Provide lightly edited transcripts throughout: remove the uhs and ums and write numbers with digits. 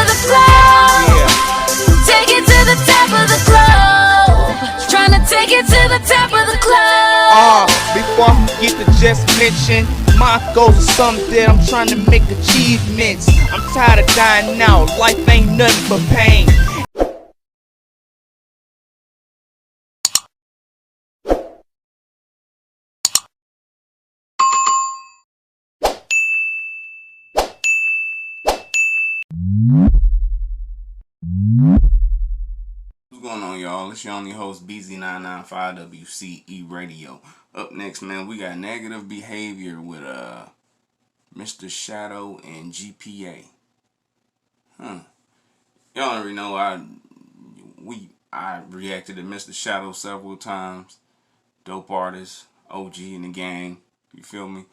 the globe. Take it to the top of the globe. Trying to take it to the top of the globe. Before I forget to just mention, my goals are something that I'm trying to make achievements. I'm tired of dying now, life ain't nothing but pain. What's going on, y'all? It's your only host, BZ995 WCE Radio. Up next, man, we got Negative Behavior with Mr. Shadow and GPA. Y'all already know I reacted to Mr. Shadow several times. Dope artist, OG in the gang. You feel me?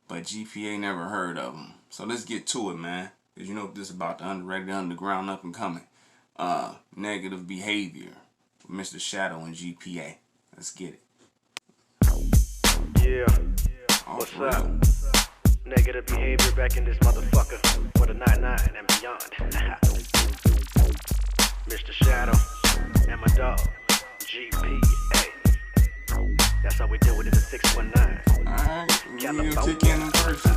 But GPA never heard of him. So let's get to it, man. Because you know this is about the underrated, underground, up and coming. Negative Behavior with Mr. Shadow and GPA. Let's get it. Yeah. What's up? Negative Behavior back in this motherfucker for the 99 and beyond. Mr. Shadow and my dog, GPA. That's how we do it in the 619. Alright, we'll kick in person.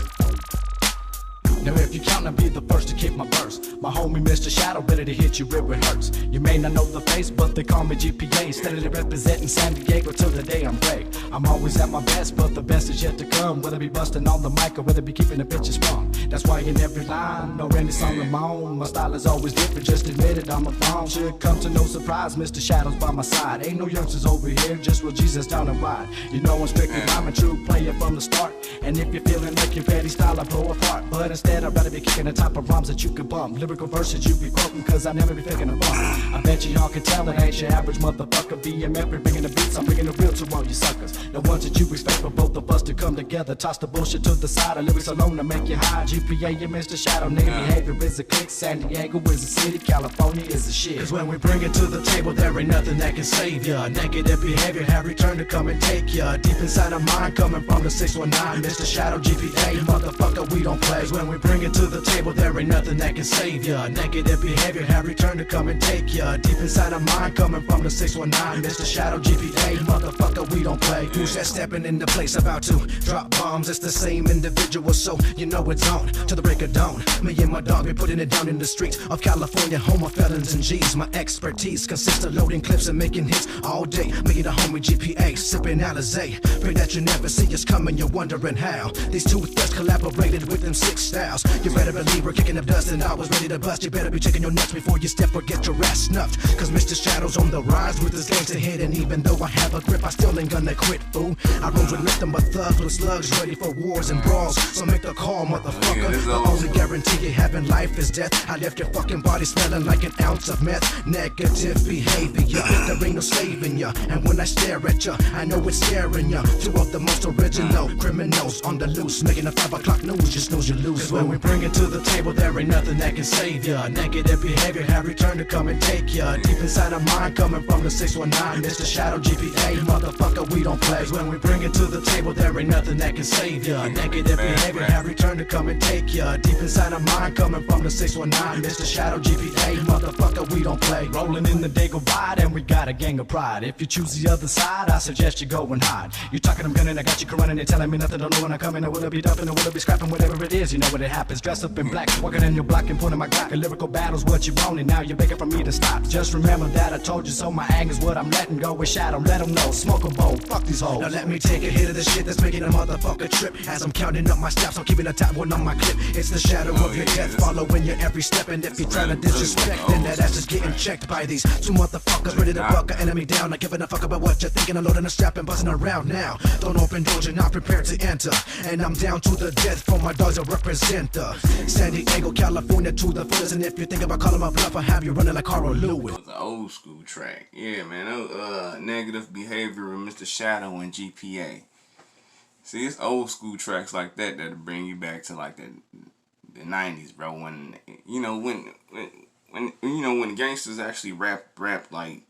Now if you count, I'll be the first to kick my verse. My homie Mr. Shadow, ready to hit you where it hurts. You may not know the face, but they call me GPA. Steadily representing San Diego till the day I'm great. I'm always at my best, but the best is yet to come. Whether be busting on the mic or whether be keeping the bitches from. That's why in every line, no any song of my own. My style is always different, just admit it, I'm a phone. Should come to no surprise, Mr. Shadow's by my side. Ain't no youngsters over here, just real Jesus down the ride. You know I'm strictly rhyming, true player from the start. And if you're feeling like your petty style, I blow apart. But instead, I'd rather be kicking the top of rhymes that you can bump. Lyrical verses you be quoting, cause I never be faking a bump. I bet you y'all can tell it ain't your average motherfucker. BMF bringing the beats, I'm bringing the real to all you suckers. The ones that you expect for both of us to come together. Toss the bullshit to the side, of lyrics alone to make you high. GPA and Mr. Shadow, negative behavior is a click. San Diego is a city, California is a shit. Cause when we bring it to the table, there ain't nothing that can save ya. Negative behavior have returned to come and take ya. Deep inside of mine, coming from the 619. Mr. Shadow, GPA, motherfucker, we don't play. Cause when we bring it to the table, there ain't nothing that can save ya. Negative behavior have returned to come and take ya. Deep inside of mine, coming from the 619. Mr. Shadow, GPA, motherfucker, we don't play. Who's that stepping in the place about to drop bombs? It's the same individual, so you know it's on to the break of dawn. Me and my dog be putting it down in the streets of California, home of felons and G's. My expertise consists of loading clips and making hits all day. Me and the homie GPA, sipping Alizé. Pray that you never see us coming, you're wondering how these two thugs collaborated with them 6 styles. You better believe we're kicking up dust and I was ready to bust. You better be checking your nuts before you step or get your ass snuffed. Cause Mr. Shadow's on the rise with his gangsta hit. And even though I have a grip, I still ain't gonna quit, fool. I roll with nothing but thugs with slugs, ready for wars and brawls. So make the call, motherfucker. The only guarantee you have in life is death. I left your fucking body smelling like an ounce of meth. Negative behavior, there ain't no saving ya. And when I stare at ya, I know it's scaring ya. Two of the most original criminals on the loose, making a 5 o'clock news, just knows you lose. Cause when we bring it to the table, there ain't nothing that can save ya. Negative behavior have returned to come and take ya. Deep inside of mine, coming from the 619. Mr. Shadow, GPA, motherfucker, we don't play. Cause when we bring it to the table, there ain't nothing that can save ya. Negative behavior have returned to come and take ya. Deep inside of mine, coming from the 619. Mr. Shadow, GPA, motherfucker, we don't play. Rolling in the day go wide and we got a gang of pride. If you choose the other side, I suggest you go and hide. You talking, I'm gunning, I got you running and telling me nothing, don't know when I'm coming. I will be dumping, or will be scrapping, whatever it is, you know what it happens. Dressed up in black, walking in your block and putting my Glock. A lyrical battle's what you want and now you're begging for me to stop. Just remember that I told you so, my anger's what I'm letting go. With Shadow, let them know, smoke a bowl, fuck these hoes. Now let me take a hit of the shit that's making a motherfucker trip. As I'm counting up my steps, I'm keeping a top one on my clip. It's the shadow of your death, following your every step. And if you're trying to disrespect, then that ass is getting checked by these 2 motherfuckers ready to buck an enemy down. Not giving a fuck about what you're thinking, I'm loading a strap and buzzing around now. Don't open doors, you're not prepared to enter. And I'm down to the death for my dogs that represent the San Diego, California to the fullest. And if you think about calling my bluff, I have you running like Carl Lewis. It was an old school track. Yeah, man. Negative Behavior with Mr. Shadow and GPA. See, it's old school tracks like that that'll bring you back to like the 90s, bro. When when gangsters actually rap like,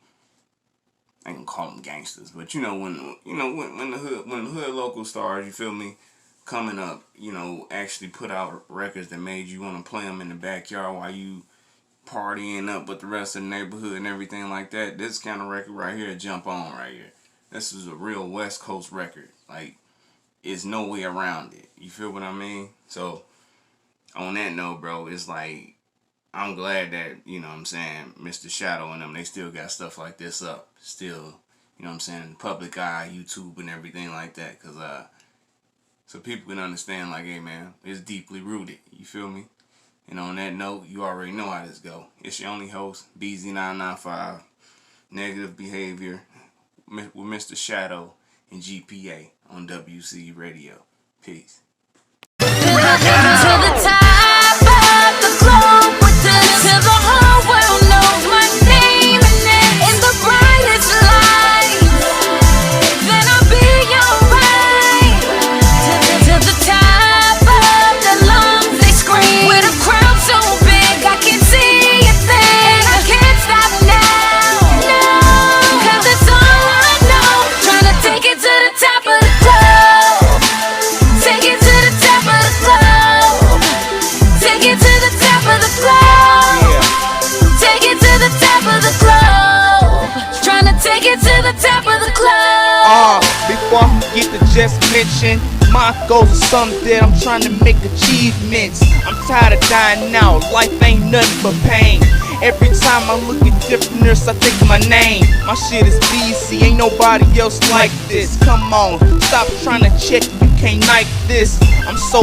I ain't gonna call them gangsters, but when the hood local stars, you feel me, coming up, actually put out records that made you want to play them in the backyard while you partying up with the rest of the neighborhood and everything like that, this kind of record right here, jump on right here. This is a real West Coast record. Like, it's no way around it. You feel what I mean? So, on that note, bro, it's like, I'm glad that, you know what I'm saying, Mr. Shadow and them, they still got stuff like this up. Still, you know what I'm saying, public eye, YouTube and everything like that. Because, so people can understand, like, hey, man, it's deeply rooted. You feel me? And on that note, you already know how this go. It's your only host, BZ995, Negative Behavior, with Mr. Shadow and GPA on WC Radio. Peace. To the top of the globe, till the whole world knows my name, in the brightest light, then I'll be alright. To the top of the lungs they scream, with a crowd so big I can see a thing, and I can't stop now, no, 'cause it's all I know. Trying to take it to the top of the globe, take it to the top of the globe, take it to the top of the globe, take it to the top of the globe, trying to take it to the top of the globe. Before I forget to just mention, my goals are something that I'm trying to make achievements. I'm tired of dying out, life ain't nothing but pain. Every time I look at different nurse, I think of my name. My shit is BC, ain't nobody else like this. Come on, stop trying to check, you can't like this. I'm so